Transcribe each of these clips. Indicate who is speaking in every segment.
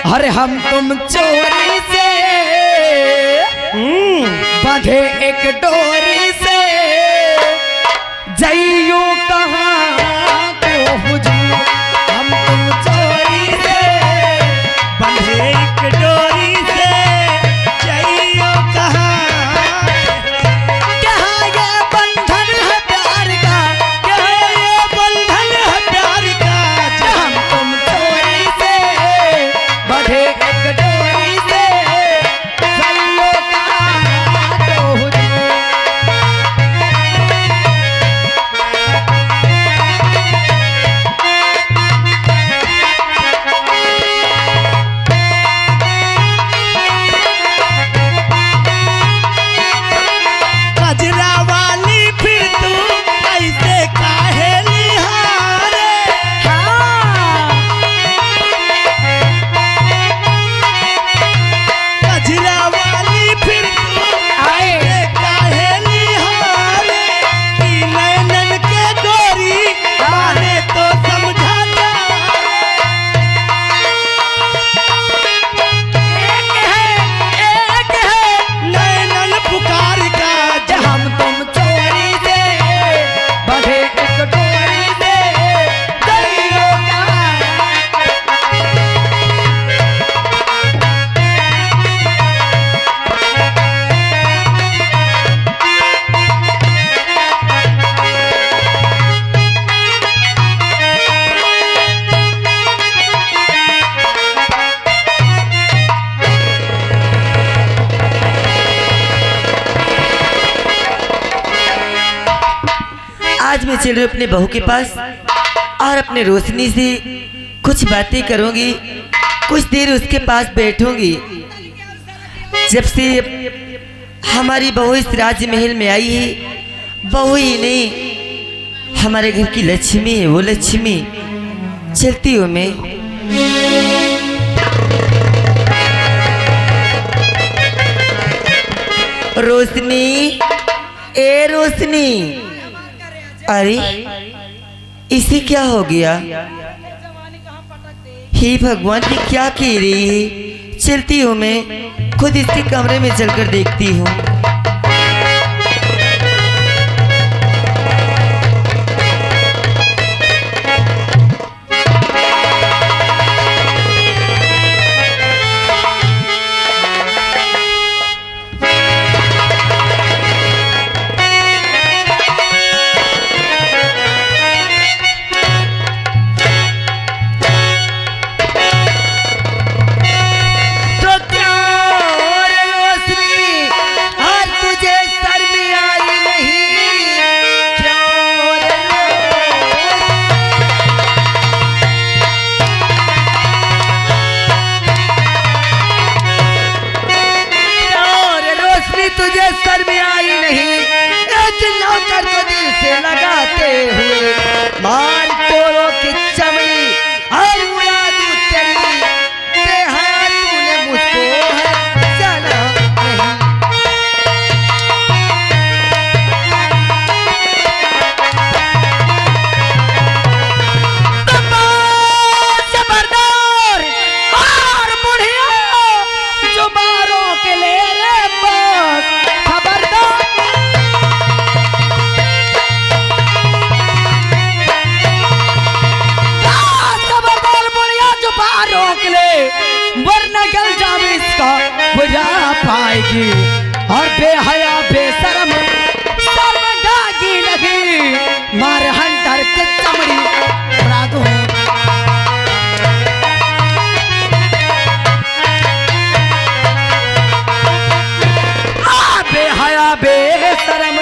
Speaker 1: अरे हम तुम चोरी से बंधे एक डोरी से जइयो कहाँ को हुजूर। हम तुम चोरी से
Speaker 2: बंधे एक डोरी से जइयो कहाँ।
Speaker 1: क्या ये बंधन है प्यार का,
Speaker 2: क्या ये बंधन है प्यार का।
Speaker 1: हम तुम चोरी से बंधे एक डोरी से जइयो कहाँ को हुजूर।
Speaker 2: कजरा वाली फिर तू ऐसे काहे निहारे। कजरा वाली फिर तू ऐसे काहे निहारे। कि नैनन के गोरी माने तो समझा जा।
Speaker 1: एक है
Speaker 2: नैनन पुकार का
Speaker 1: हम तुम चोरी से बंधे एक डोरी से जइयो कहाँ।
Speaker 3: आज मैं चल रही हूँ अपने बहू के पास और अपने रोशनी से कुछ बातें करूंगी, कुछ देर उसके पास बैठूंगी। जब से हमारी बहू इस राजमहल में आई है, बहू ही नहीं हमारे घर की लक्ष्मी है, वो लक्ष्मी। चलती हूँ मैं। रोशनी, ए रोशनी, अरे इसे क्या हो गया? हे भगवान, ये क्या कह रही है? चलती हूँ मैं, खुद इसके कमरे में चलकर देखती हूँ।
Speaker 1: तो क्या रे रोशनी, आज तुझे शर्म आई नहीं? क्यों रे रोशनी, तुझे शर्म आई नहीं? एक नौकर को दिल से लगाते हुए मार तोड़ो की चमड़ी और उड़ा दूं तेरी बेहया। तूने मुझको है जाना नहीं। जबरदार और बुढ़िया जो बारों के ले रे बस खबरदार। खबरदार बुढ़िया जो बारों के ले, वरना गल जाम इसका बुझा पाएगी। और बेहया बेशरम शर्मगागी लगी मार हंटर के चमड़ी उड़ा दूं। बेहया बेशरम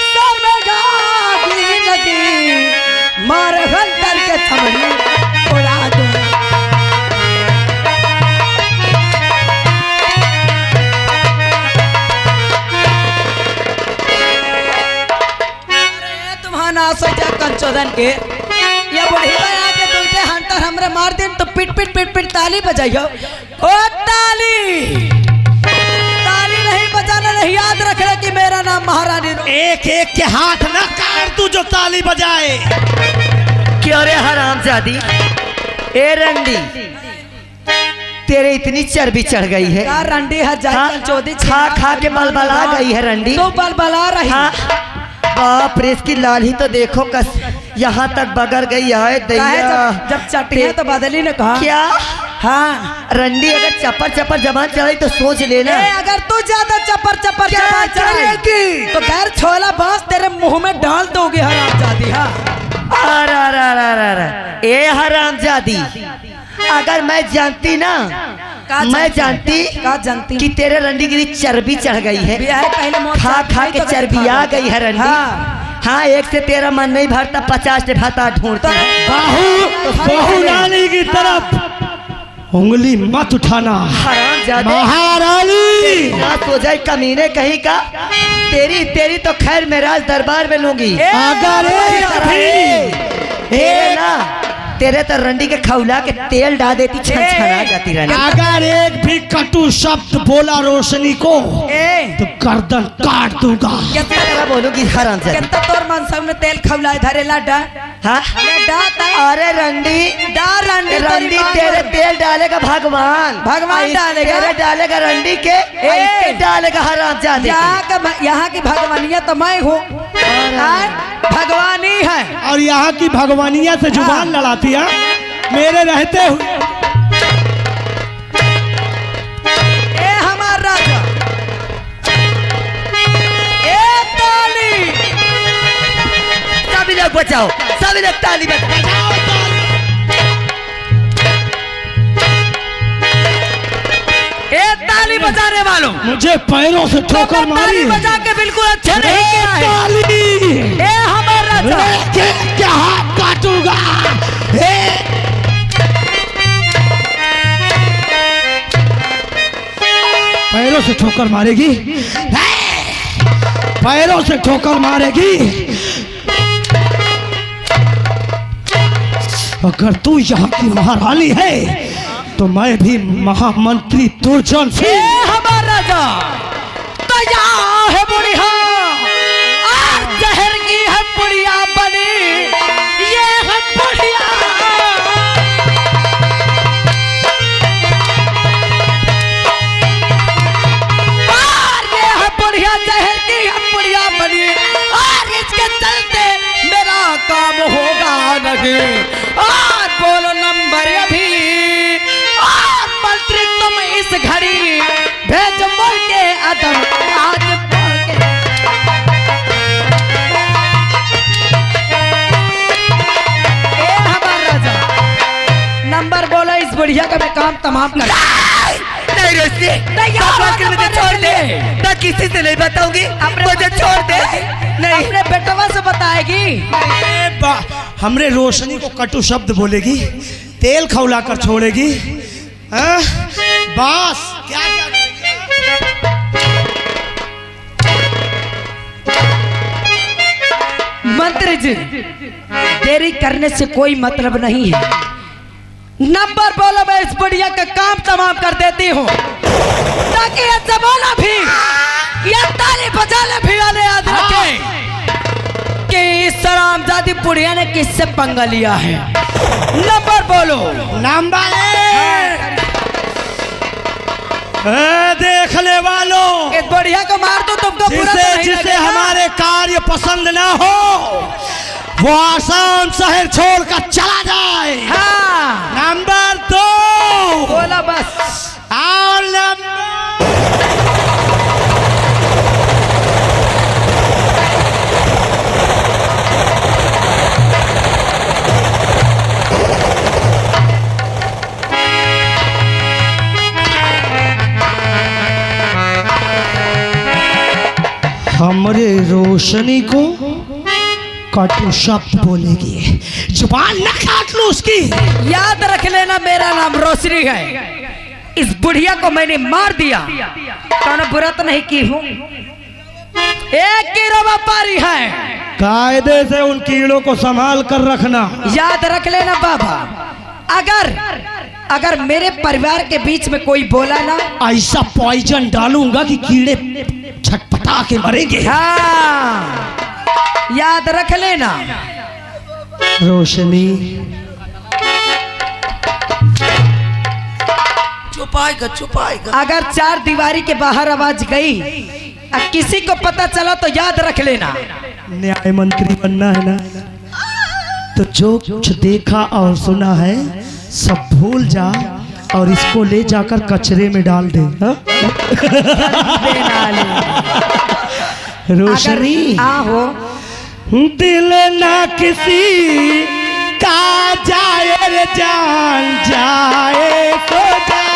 Speaker 1: शर्मगागी लगी मार हंटर के चमड़ी उड़ा दूं। तुम्हारा ना सोचा कंचोदन के ये बुढ़ी बया के तुलते हंटर हमरे मार दिन तो पिट पिट पिट पिट ताली बजाइयो। ओ ताली, ताली नहीं बजाना, नहीं याद रखना कि मेरा नाम महारानी।
Speaker 2: एक एक के हाथ न काट तू जो ताली बजाए।
Speaker 3: क्यों रे हरामजादी, ए रंडी, तेरे इतनी चर्बी चढ़ गई है।
Speaker 1: का रंडी है जाकर चौधरी
Speaker 3: खा खा के बलबला गई है रंडी।
Speaker 1: तो बलबला रही।
Speaker 3: हाँ। बाप रे, इसकी लाल ही तो देखो कस यहाँ तक बगर गई है दैया।
Speaker 1: जब चटी है तो बदली ने कहा
Speaker 3: क्या?
Speaker 1: हाँ
Speaker 3: रंडी अगर चपर चपर जबान चलाई तो सोच लेना।
Speaker 1: अगर तू ज्यादा चपर चपर जबान चलाएगी तो घर छोला बांस तेरे मुंह में डाल दोगे हरामजादी। हाँ
Speaker 3: अरे ए हरामजादी, अगर मैं जानती ना, मैं जानती कि तेरे रंडी की चर्बी चढ़ गई है, खा खा के चर्बी आ गई है रंडी। हाँ, एक से तेरा मन नहीं भरता, 50 से भाता ढूंढता।
Speaker 2: बाहु रानी की तरफ उंगली मत उठाना महारानी।
Speaker 3: ना तो जाए कमीने कहीं का। तेरी तो खैर मैं राज दरबार में लूंगी।
Speaker 2: अगर
Speaker 3: ना तेरे तो रंडी के खौला के तेल डाल देती, छनछना जाती रंडी।
Speaker 2: अगर एक भी कटु शब्द बोला रोशनी को तो गर्दन काट दूंगा।
Speaker 3: कितना बोलूंगी हरामजादी।
Speaker 1: कितना तोर मन सामने तेल खौला धरे लाडा।
Speaker 3: हाँ? अरे रंडी तेरे तेल डालेगा भगवान
Speaker 1: डालेगा।
Speaker 3: तेरे डालेगा रंडी के ऐसे डालेगा हरामजादी।
Speaker 1: यहाँ की भगवानिया तो मैं हूँ, भगवानी है।
Speaker 2: और यहाँ की भगवानिया से जुबान लड़ाती है मेरे रहते हुए।
Speaker 1: ए हमार राजा, ए ताली,
Speaker 3: सभी लोग बचाओ, सभी लोग ताली बजाओ।
Speaker 1: ए ताली बजाने वालों,
Speaker 2: मुझे पैरों से ठोकर मारी।
Speaker 1: ताली बजा के बिल्कुल अच्छा नहीं किया है।
Speaker 2: ताली,
Speaker 1: ए हमारा राजा,
Speaker 2: क्या हाथ काटूंगा। पैरों से ठोकर मारेगी, पैरों से ठोकर मारेगी। अगर तू यहाँ की महारानी है तो मैं भी महामंत्री दुर्जन से।
Speaker 1: हमारा राजा तो यहाँ है बुढ़िया, आज जहर की है बुढ़िया बनी, ये है बुढ़िया। और ये है बुढ़िया, जहर की है बुढ़िया बनी, और इसके चलते मेरा काम होगा नहीं। और बोलो नंबर अभी, और मंत्री तुम इस घड़ी भेज बोल के अदम आज बोल के। ए हमारा राजा, नंबर बोलो इस बुढ़िया का मैं काम तमाम कर।
Speaker 3: नहीं रोशनी, मुझे छोड़ दे। मैं किसी से नहीं बताऊंगी, मुझे छोड़ दे। नहीं,
Speaker 1: अपने बेटवा से बताएगी।
Speaker 2: हमरे रोशनी को कटु शब्द बोलेगी, तेल खौला कर छोड़ेगी। बस क्या
Speaker 1: मंत्री जी, देरी करने से कोई मतलब नहीं है। नंबर बोलो, मैं इस बुढ़िया का काम तमाम कर देती हूँ, ताकि ये जमाना भी, ये ताली बजाने भी वाले याद रखें कि इस हरामजादी बुढ़िया ने किससे पंगा लिया है। नंबर बोलो।
Speaker 2: नंबर देखने वालों,
Speaker 1: इस बुढ़िया को मार दो तुमको बुरा तो नहीं
Speaker 2: जिसे
Speaker 1: लगेगा?
Speaker 2: हमारे कार्य पसंद ना हो वो आसाम शहर छोड़कर चला जाए।
Speaker 1: हाँ,
Speaker 2: नंबर 2
Speaker 1: बोला बस।
Speaker 2: और हमरे रोशनी को कटु शब्द बोलेगी, जुबान न काट लो उसकी।
Speaker 1: याद रख लेना, मेरा नाम रोशनी है। इस बुढ़िया को मैंने मार दिया, कौन बुरा तो नहीं की हूँ। एक कीड़ो व्यापारी है,
Speaker 2: कायदे से उन कीड़ों को संभाल कर रखना।
Speaker 1: याद रख लेना बाबा। अगर मेरे परिवार के बीच में कोई बोला ना,
Speaker 2: ऐसा पॉइजन डालूंगा कि कीड़े छटपटा के मरेंगे।
Speaker 1: हाँ, याद रख लेना।
Speaker 2: रोशनी
Speaker 1: चुप
Speaker 2: छुपाएगा।
Speaker 1: अगर चार दीवारी के बाहर आवाज गई और किसी को पता चला तो याद रख लेना।
Speaker 2: न्याय मंत्री बनना है ना, तो जो कुछ देखा और सुना है सब भूल जा और इसको ले जाकर कचरे में डाल दे। हाँ? रोशनी
Speaker 1: आहो
Speaker 2: दिल ना किसी का जाए रे जान जाए तो जाए।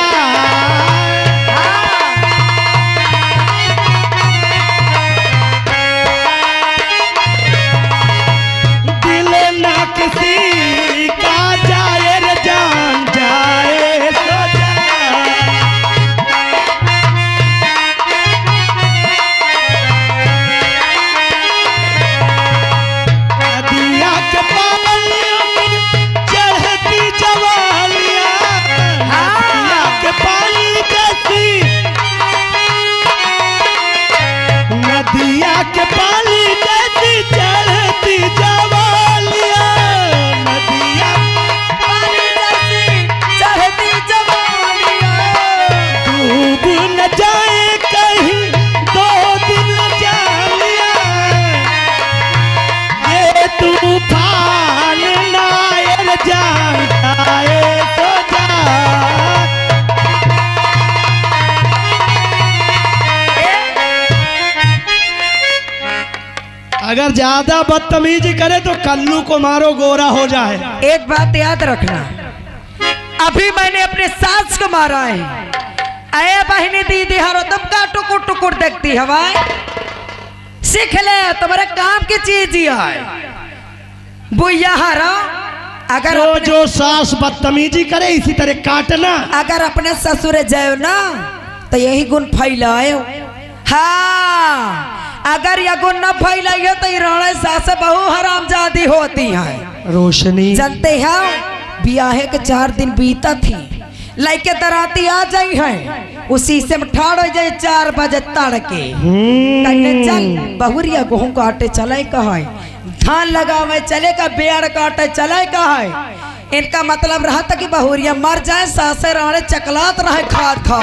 Speaker 2: दिल ना किसी का जाए रे जान जाए तो जाए। नदिया के पानियों में चढ़ती जवानियां, नदिया के पानी जैसी, नदिया के पानी जैसी चढ़ती जवानियां, नदिया
Speaker 1: पानी जैसी चढ़ती जवानियां।
Speaker 2: डूब न जाए कहीं दो दिन जानिया, ये तूफान नायर जान जाए तो जा। अगर ज्यादा बदतमीजी करे तो कल्लू को मारो गोरा हो जाए।
Speaker 1: एक बात याद रखना, अभी मैंने अपने सास को मारा है। अये बहनी दीदी हरो तुम का टुकुर टुकुर देखती हवाए, सीख ले तुम्हारे काम की चीज ही है। बुया हरा अगर
Speaker 2: जो जो सास बदतमीजी करे इसी तरह काटना।
Speaker 1: अगर अपने ससुर जाओ ना तो यही गुण फैलाओ। हाँ अगर यह गुण न फैलाइयो तो राणे सास बहु हरामजादी होती है।
Speaker 2: रोशनी
Speaker 1: जानते हैं ब्याहे के 4 दिन बीता थी, लड़के दराती आ जाई है, उसी से ठाड़ हो जाए 4 बजे तड़के। कहने चल बहुरिया गेहूं काटे चले कहा, धान लगावे चले का, बेड़ काटे चले कहा। इनका मतलब रहा था कि बहुरिया मर जाए, सासे राणे चकलात रहे खाद खा।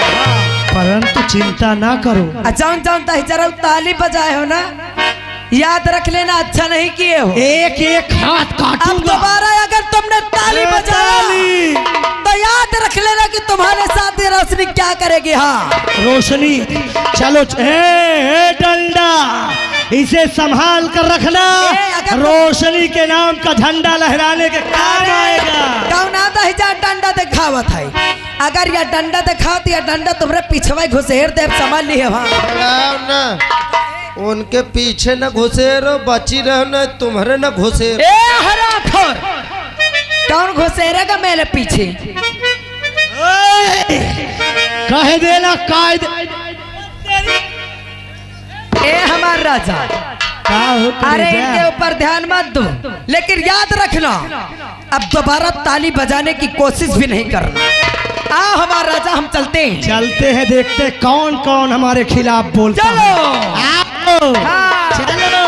Speaker 2: परंतु चिंता ना करो।
Speaker 1: जान जान जरा ताली बजाए हो ना, याद रख लेना अच्छा नहीं किए हो।
Speaker 2: एक एक हाथ
Speaker 1: अब
Speaker 2: काटूंगा।
Speaker 1: दोबारा अगर तुमने ताली बजाया तो याद रख लेना कि तुम्हारे साथ ये रोशनी क्या करेगी। हाँ
Speaker 2: रोशनी चलो डंडा इसे संभाल कर रखना, रोशनी के नाम का झंडा लहराने के काम आएगा।
Speaker 1: कौन आता है जहाँ डंडा दिखावत है, अगर यह डंडा दिखावत या डंडा तुम्हारे पीछे घुसेर दे समझ लिए। वहाँ
Speaker 4: उनके पीछे न घुसेरो, बची रहो न तुम्हारे न घुसेरो।
Speaker 1: हराखोर कौन घुसेरेगा मेरे पीछे?
Speaker 2: कह देना कायदे।
Speaker 1: ए हमार राजा, अरे इनके ऊपर ध्यान मत दो, लेकिन याद रखना अब दोबारा ताली बजाने की कोशिश भी नहीं करना। आओ हमार राजा हम चलते हैं।
Speaker 2: चलते हैं, देखते कौन कौन हमारे खिलाफ बोलता है।
Speaker 1: चलो हाँ।
Speaker 2: चलो।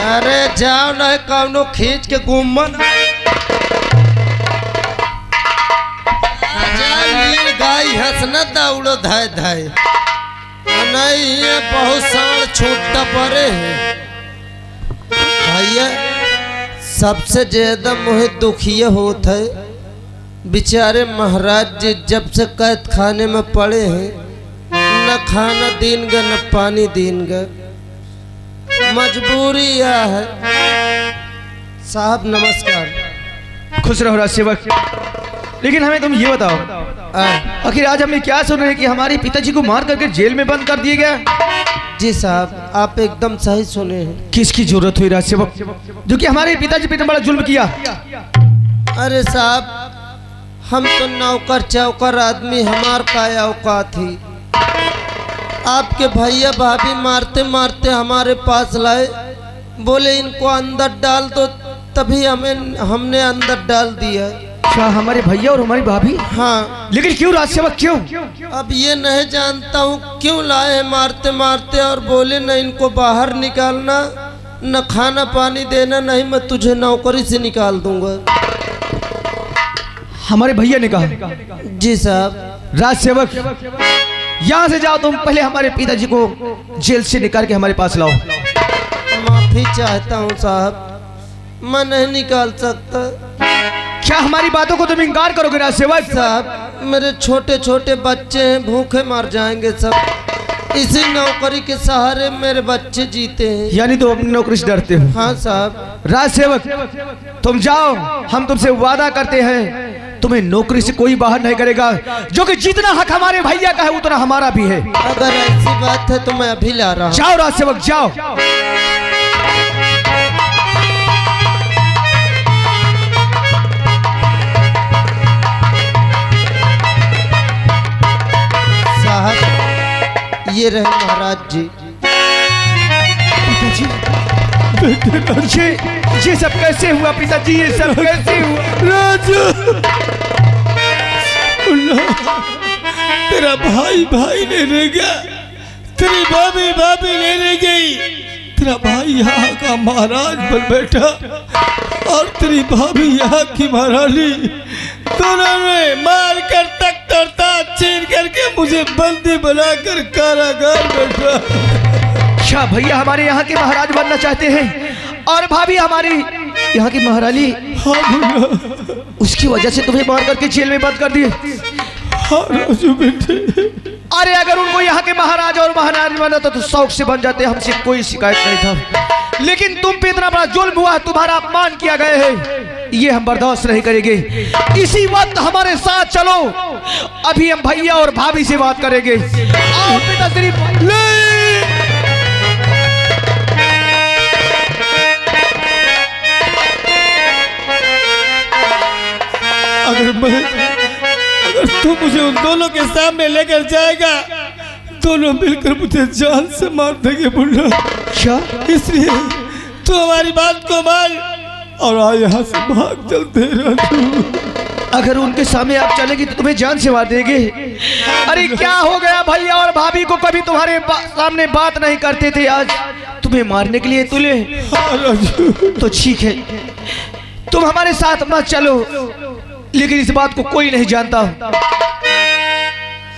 Speaker 4: अरे जाओ न कौनो खींच के गुम्मन गाय हंसना दौड़ो धाय धाय नहीं, ये बहुत साल छूटा पड़े हैं भैया। सबसे ज्यादा मुझे दुखी होता है बेचारे महाराज जी जब से कैद खाने में पड़े हैं, न खाना दीन गा न पानी दीन गा, मजबूरी यह है। साहब नमस्कार।
Speaker 5: खुश रहो राज सेवक, लेकिन हमें तुम ये बताओ आखिर आज हमने क्या सुना है कि हमारे पिताजी को मार करके जेल में बंद कर दिया गया?
Speaker 4: जी साहब आप एकदम सही सुने हैं।
Speaker 5: किसकी जरूरत हुई राज सेवक जो कि हमारे पिताजी पे इतना बड़ा जुल्म किया?
Speaker 4: अरे साहब हम तो नौकर चौकर आदमी, हमार काय औकात थी। आपके भैया भाभी मारते मारते हमारे पास लाए, बोले इनको अंदर डाल दो, तभी हमने अंदर डाल दिया।
Speaker 5: क्या हमारे भैया और हमारी भाभी?
Speaker 4: हाँ।
Speaker 5: लेकिन क्यों राज सेवक क्यों?
Speaker 4: अब ये नहीं जानता हूँ क्यों लाए हैं मारते मारते, और बोले न इनको बाहर निकालना, न खाना पानी देना, नहीं मैं तुझे नौकरी से निकाल दूंगा।
Speaker 5: हमारे भैया ने कहा।
Speaker 4: जी साहब।
Speaker 5: राज सेवक, यहाँ से जाओ, तुम पहले हमारे पिताजी को जेल से निकाल के हमारे पास लाओ।
Speaker 4: माफी चाहता हूँ साहब, मैं नहीं निकाल सकता।
Speaker 5: क्या हमारी बातों को तुम इनकार करोगे राज सेवक?
Speaker 4: साहब मेरे छोटे छोटे बच्चे हैं, भूखे मर जाएंगे सब। इसी नौकरी के सहारे मेरे बच्चे जीते हैं।
Speaker 5: यानी तुम अपनी नौकरी से डरते हो?
Speaker 4: हाँ साहब।
Speaker 5: राज सेवक, तुम जाओ, हम तुमसे वादा करते हैं तुम्हें नौकरी से कोई बाहर नहीं करेगा, जो कि जितना हक हमारे भैया का है उतना हमारा भी है।
Speaker 4: अगर ऐसी बात है तो मैं अभी ला रहा हूँ।
Speaker 5: जाओ राज सेवक, जाओ।
Speaker 4: साहब ये रहे महाराज जी।
Speaker 5: ये सब कैसे हुआ पिताजी? ये सब कैसे हुआ?
Speaker 6: राजू, तेरा भाई लेने गया, तेरी भाभी लेने गई, तेरा भाई यहाँ का महाराज बन बैठा और तेरी भाभी यहाँ की महारानी। दोनों ने मार कर तख्त और ताज छीन करके मुझे बंदी बनाकर कारागार बैठा।
Speaker 5: क्या भैया हमारे यहाँ के महाराज बनना चाहते हैं और भाभी हमारी यहाँ की महारानी?
Speaker 6: हाँ भैया।
Speaker 5: उसकी वजह से तुम्हें मार करके जेल में बंद कर दिए?
Speaker 6: हाँ राजू बेटे।
Speaker 5: अरे अगर उनको यहाँ के महाराज और महारानी बना तो शौक से बन जाते, हमसे कोई शिकायत नहीं था। लेकिन तुम पे इतना बड़ा जुल्म हुआ, तुम्हारा अपमान किया गया है, ये हम बर्दाश्त नहीं करेंगे। इसी वक्त हमारे साथ चलो, अभी हम भैया और भाभी से बात करेंगे। आओ पिताश्री।
Speaker 6: अगर तू मुझे उन दोनों के सामने लेकर जाएगा, दोनों मिलकर मुझे जान से मार देंगे बुल्ला।
Speaker 5: क्या?
Speaker 6: इसलिए तू हमारी बात को मान और आ यहाँ से भाग चलते राजू।
Speaker 5: अगर उनके सामने आप चलेंगे तो तुम्हें जान से मार देंगे। अरे क्या हो गया? भैया और भाभी को कभी तुम्हारे सामने बात नहीं करते थे, आज तुम्हें मारने के लिए तुले।
Speaker 6: हाँ राजू।
Speaker 5: तो ठीक है, तुम हमारे साथ मत चलो, लेकिन इस बात को कोई नहीं जानता।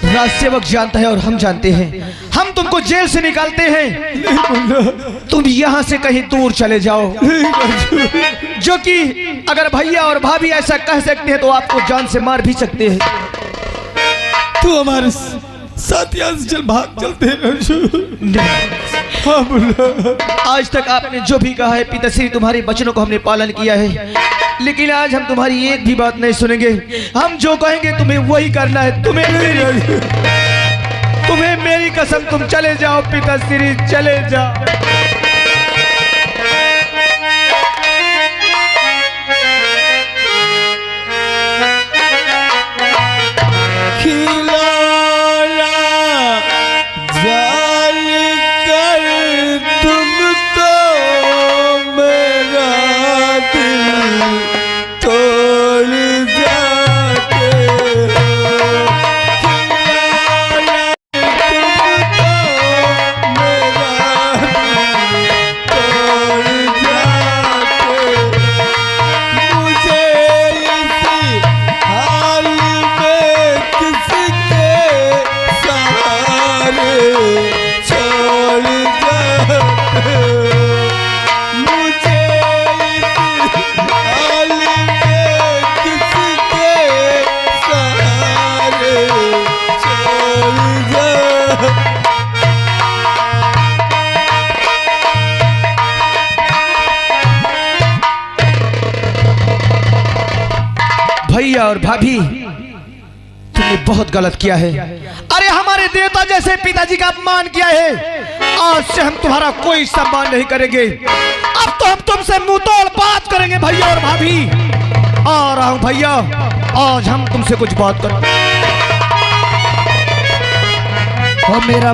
Speaker 5: राज सेवक जानता है और हम जानते हैं। हम तुमको जेल से निकालते हैं, तुम यहाँ से कहीं दूर चले जाओ, जो कि अगर भैया और भाभी ऐसा कह सकते हैं तो आपको जान से मार भी सकते हैं।
Speaker 6: तू हमारे साथ यहाँ से चल, भाग चलते हैं राजू। हाँ बुल्ला।
Speaker 5: आज तक आपने जो भी कहा है पिताश्री, तुम्हारे वचनों को हमने पालन किया है, लेकिन आज हम तुम्हारी एक भी बात नहीं सुनेंगे। हम जो कहेंगे तुम्हें वही करना है। तुम्हें मेरी कसम, तुम चले जाओ पिताश्री, चले जाओ। भैया और भाभी, तुमने बहुत गलत किया है। अरे हमारे देवता जैसे पिताजी का अपमान किया है। आज से हम तुम्हारा कोई सम्मान नहीं करेंगे। अब तो हम तुमसे मुंह तोड़ बात करेंगे भैया और भाभी। आ रहा हूं भैया, आज हम तुमसे कुछ बात करें। और मेरा